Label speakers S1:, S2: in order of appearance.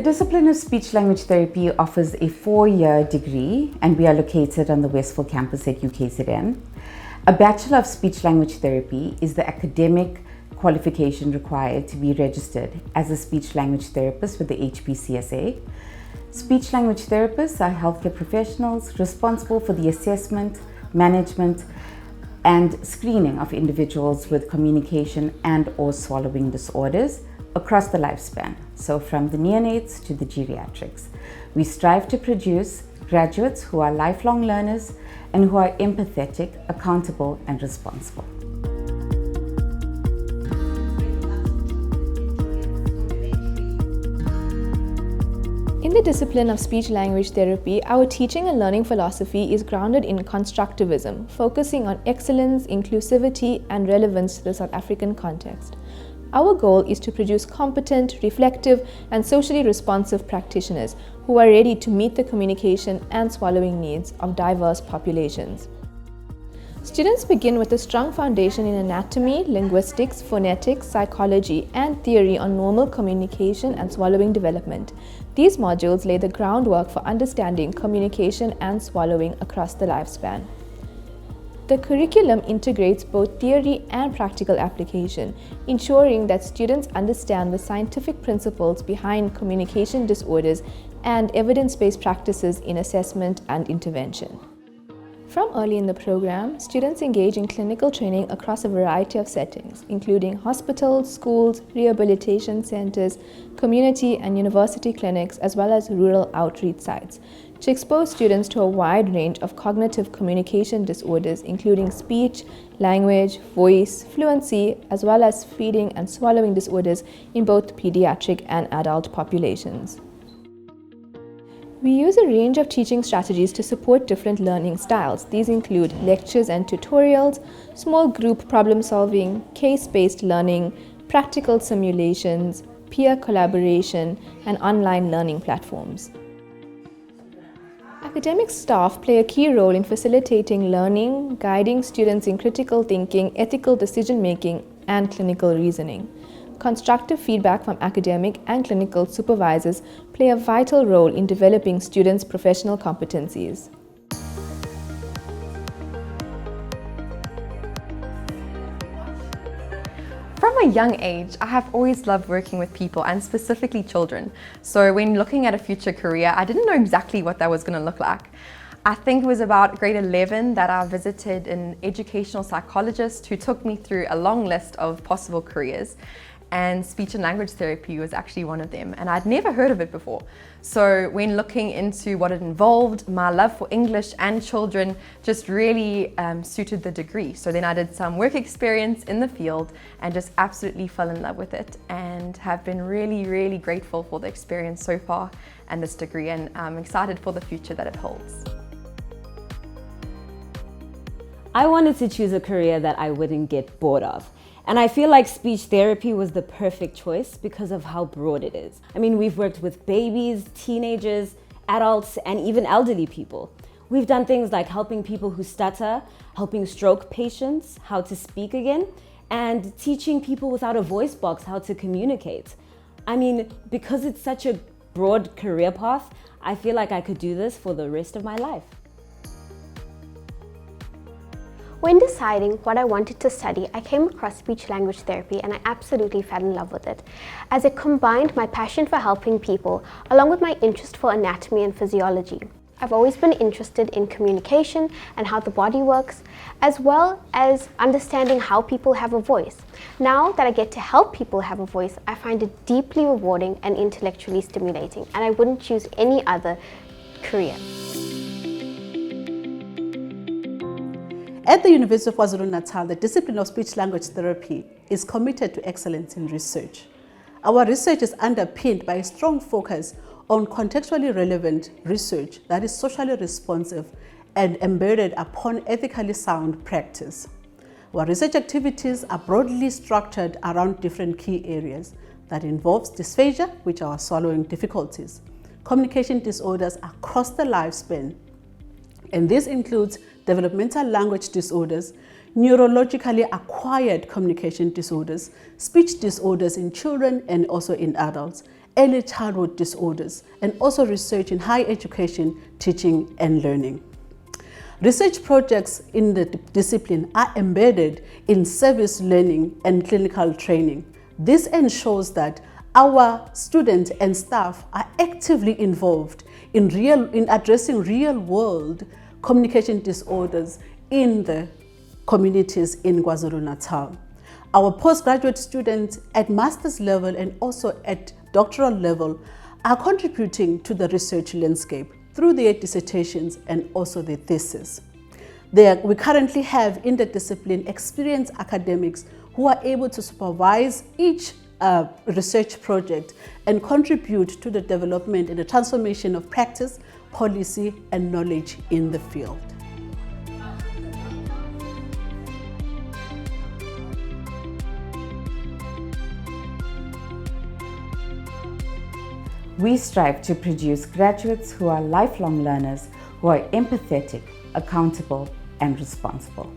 S1: discipline of speech-language therapy offers a 4-year degree, and we are located on the Westville campus at UKZN. A Bachelor of Speech-Language Therapy is the academic qualification required to be registered as a speech-language therapist with the HPCSA. Speech-language therapists are healthcare professionals responsible for the assessment, management, and screening of individuals with communication and/or swallowing disorders across the lifespan, so from the neonates to the geriatrics. We strive to produce graduates who are lifelong learners and who are empathetic, accountable, and responsible.
S2: In the discipline of speech-language therapy, our teaching and learning philosophy is grounded in constructivism, focusing on excellence, inclusivity, and relevance to the South African context. Our goal is to produce competent, reflective, and socially responsive practitioners who are ready to meet the communication and swallowing needs of diverse populations. Students begin with a strong foundation in anatomy, linguistics, phonetics, psychology, and theory on normal communication and swallowing development. These modules lay the groundwork for understanding communication and swallowing across the lifespan. The curriculum integrates both theory and practical application, ensuring that students understand the scientific principles behind communication disorders and evidence-based practices in assessment and intervention. From early in the program, students engage in clinical training across a variety of settings, including hospitals, schools, rehabilitation centers, community and university clinics, as well as rural outreach sites, to expose students to a wide range of cognitive communication disorders, including speech, language, voice, fluency, as well as feeding and swallowing disorders in both pediatric and adult populations. We use a range of teaching strategies to support different learning styles. These include lectures and tutorials, small group problem solving, case-based learning, practical simulations, peer collaboration, and online learning platforms. Academic staff play a key role in facilitating learning, guiding students in critical thinking, ethical decision-making, and clinical reasoning. Constructive feedback from academic and clinical supervisors play a vital role in developing students' professional competencies.
S3: From a young age, I have always loved working with people and specifically children. So when looking at a future career, I didn't know exactly what that was going to look like. I think it was about grade 11 that I visited an educational psychologist who took me through a long list of possible careers. And speech and language therapy was actually one of them, and I'd never heard of it before. So when looking into what it involved, my love for English and children just really suited the degree. So then I did some work experience in the field and just absolutely fell in love with it, and have been really, really grateful for the experience so far and this degree, and I'm excited for the future that it holds.
S4: I wanted to choose a career that I wouldn't get bored of. And I feel like speech therapy was the perfect choice because of how broad it is. I mean, we've worked with babies, teenagers, adults, and even elderly people. We've done things like helping people who stutter, helping stroke patients how to speak again, and teaching people without a voice box how to communicate. I mean, because it's such a broad career path, I feel like I could do this for the rest of my life.
S5: When deciding what I wanted to study, I came across speech-language therapy and I absolutely fell in love with it, as it combined my passion for helping people along with my interest for anatomy and physiology. I've always been interested in communication and how the body works, as well as understanding how people have a voice. Now that I get to help people have a voice, I find it deeply rewarding and intellectually stimulating, and I wouldn't choose any other career.
S6: At the University of KwaZulu-Natal, the discipline of speech-language therapy is committed to excellence in research. Our research is underpinned by a strong focus on contextually relevant research that is socially responsive and embedded upon ethically sound practice. Our research activities are broadly structured around different key areas that involves dysphagia, which are swallowing difficulties, communication disorders across the lifespan, and this includes developmental language disorders, neurologically acquired communication disorders, speech disorders in children and also in adults, early childhood disorders, and also research in higher education, teaching and learning. Research projects in the discipline are embedded in service learning and clinical training. This ensures that our students and staff are actively involved in addressing real-world communication disorders in the communities in KwaZulu-Natal. Our postgraduate students at master's level and also at doctoral level are contributing to the research landscape through their dissertations and also their thesis. We currently have interdiscipline experienced academics who are able to supervise each research project and contribute to the development and the transformation of practice, policy and knowledge in the field.
S1: We strive to produce graduates who are lifelong learners, who are empathetic, accountable and responsible.